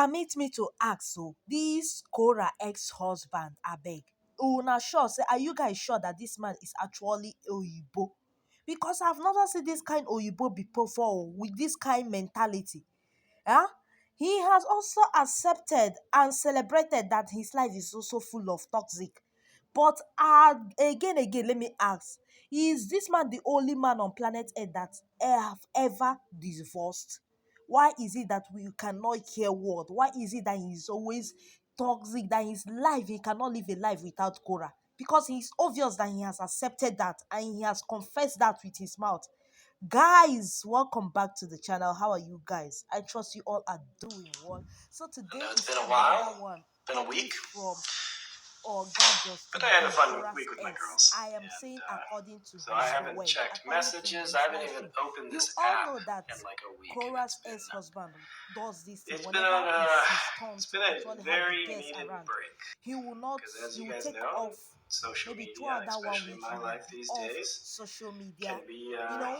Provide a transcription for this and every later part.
permit me to ask, so this Korra ex-husband, abeg, una sure say, are you guys sure that this man is actually Oyibo? Because I've never seen this kind Oyibo before with this kind mentality. Huh? He has also accepted and celebrated that his life is also full of toxic. But again, let me ask: is this man the only man on planet Earth that have ever divorced? Why is it that we cannot hear word? Why is it that he's always toxic? That his life he cannot live a life without Korra? Because it's obvious that he has accepted that and he has confessed that with his mouth. Guys, welcome back to the channel. How are you guys? I trust you all are doing well. So I today know it's is been a another while, one been a coming week, from Oga but I had a Justin fun Cora's week with my ex. girls. I am And saying according to so I his haven't word, checked according to messages. I his haven't live even stream. opened You this all app know that in like a week, and Cora's ex-husband does this thing it's been whenever on it's his turn it's to been a actually have the very guests needed around. break He will not, because, as he you will guys take know, off social maybe media, throughout that one especially week. in He my will life be these off days, social media, can be you know.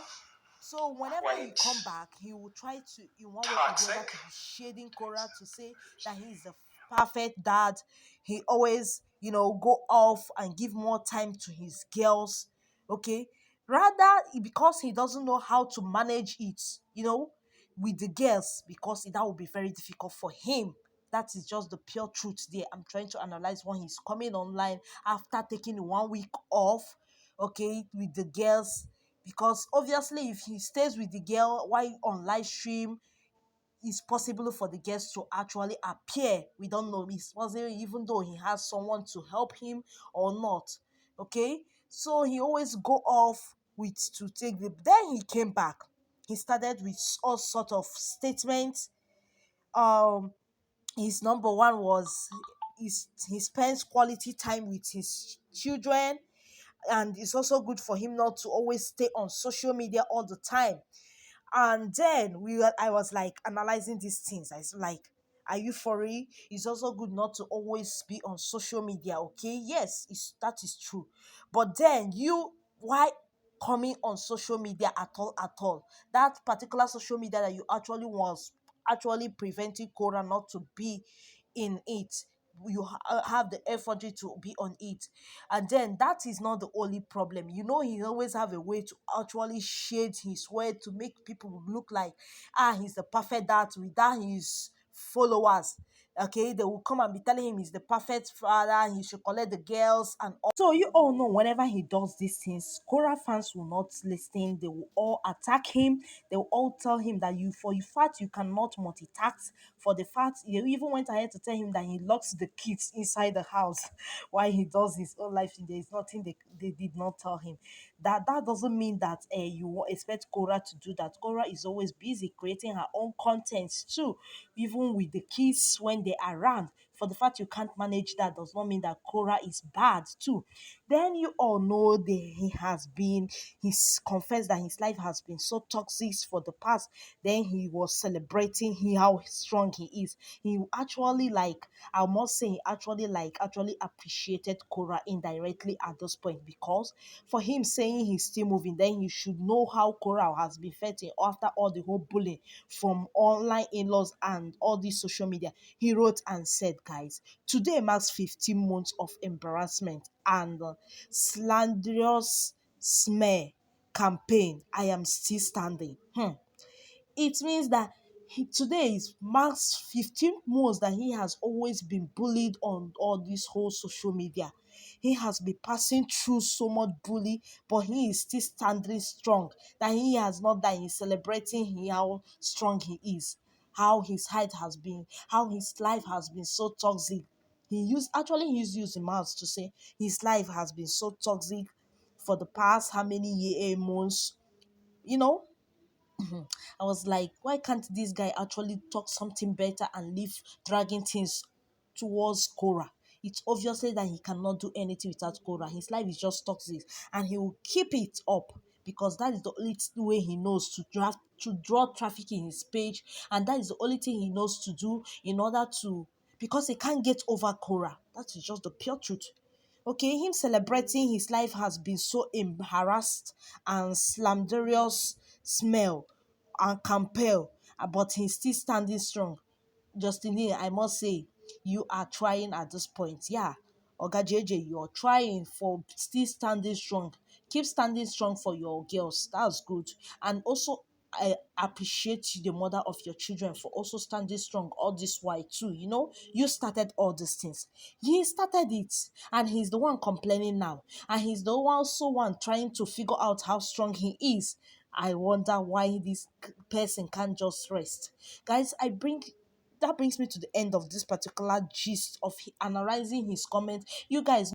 So whenever he quite come back, he will try to, in one way or the other, toxic. to be shading Cora to say that he is the perfect dad. He always, go off and give more time to his girls. Okay, rather because he doesn't know how to manage it, with the girls, because that would be very difficult for him. That is just the pure truth there. I'm trying to analyze when he's coming online after taking 1 week off, okay, with the girls, because obviously if he stays with the girl while on live stream, it's possible for the guest to actually appear. We don't know. It's possible even though he has someone to help him or not. Okay, so he always go off with to take the. Then he came back. He started with all sort of statements. Um, his number one was he spends quality time with his children, and it's also good for him not to always stay on social media all the time. And then I was like analyzing these things. I was like, are you for real? It's also good not to always be on social media, okay? Yes, that is true. But then why coming on social media at all? That particular social media that you actually was actually preventing Cora not to be in it. You have the effort to be on it, and then that is not the only problem. He always have a way to actually shade his word to make people look like, he's the perfect dad without his followers. Okay, they will come and be telling him he's the perfect father, he should collect the girls and all. So you all know whenever he does these things, Korra fans will not listen. They will all attack him. They will all tell him that for the fact you cannot multitask, for the fact they even went ahead to tell him that he locks the kids inside the house while he does his own life. There is nothing they did not tell him. That doesn't mean that you expect Korra to do that. Korra is always busy creating her own content too, even with the kids when they are around. For the fact you can't manage that does not mean that Korra is bad too. Then you all know that he's confessed that his life has been so toxic for the past. Then he was celebrating how strong he is. He actually, like, I must say, he actually appreciated Korra indirectly at this point, because for him saying he's still moving, then he should know how Korra has been fighting after all the whole bullying from online in-laws and all this social media. He wrote and said, guys, today marks 15 months of embarrassment and slanderous smear campaign. I am still standing. It means that today is marks 15 months that he has always been bullied on all this whole social media. He has been passing through so much bully, but he is still standing strong. That he has not that he's celebrating how strong he is, how his height has been, how his life has been so toxic. He used his mouth to say his life has been so toxic for the past how many months, you know I was like, why can't this guy actually talk something better and leave dragging things towards Korra? It's obviously that he cannot do anything without Korra. His life is just toxic, and he will keep it up because that is the only way he knows to draw traffic in his page, and that is the only thing he knows to do in order to, because he can't get over Korra. That is just the pure truth. Okay, him celebrating his life has been so embarrassed and slanderous smell and compel, but he's still standing strong. Justine, I must say, you are trying at this point. Yeah. Oga JJ, you're trying for still standing strong. Keep standing strong for your girls. That's good. And also, I appreciate you, the mother of your children, for also standing strong all this while too. You know, you started all these things. He started it, and he's the one complaining now, and he's the one also one trying to figure out how strong he is. I wonder why this person can't just rest. Guys, that brings me to the end of this particular gist of analyzing his comment. You guys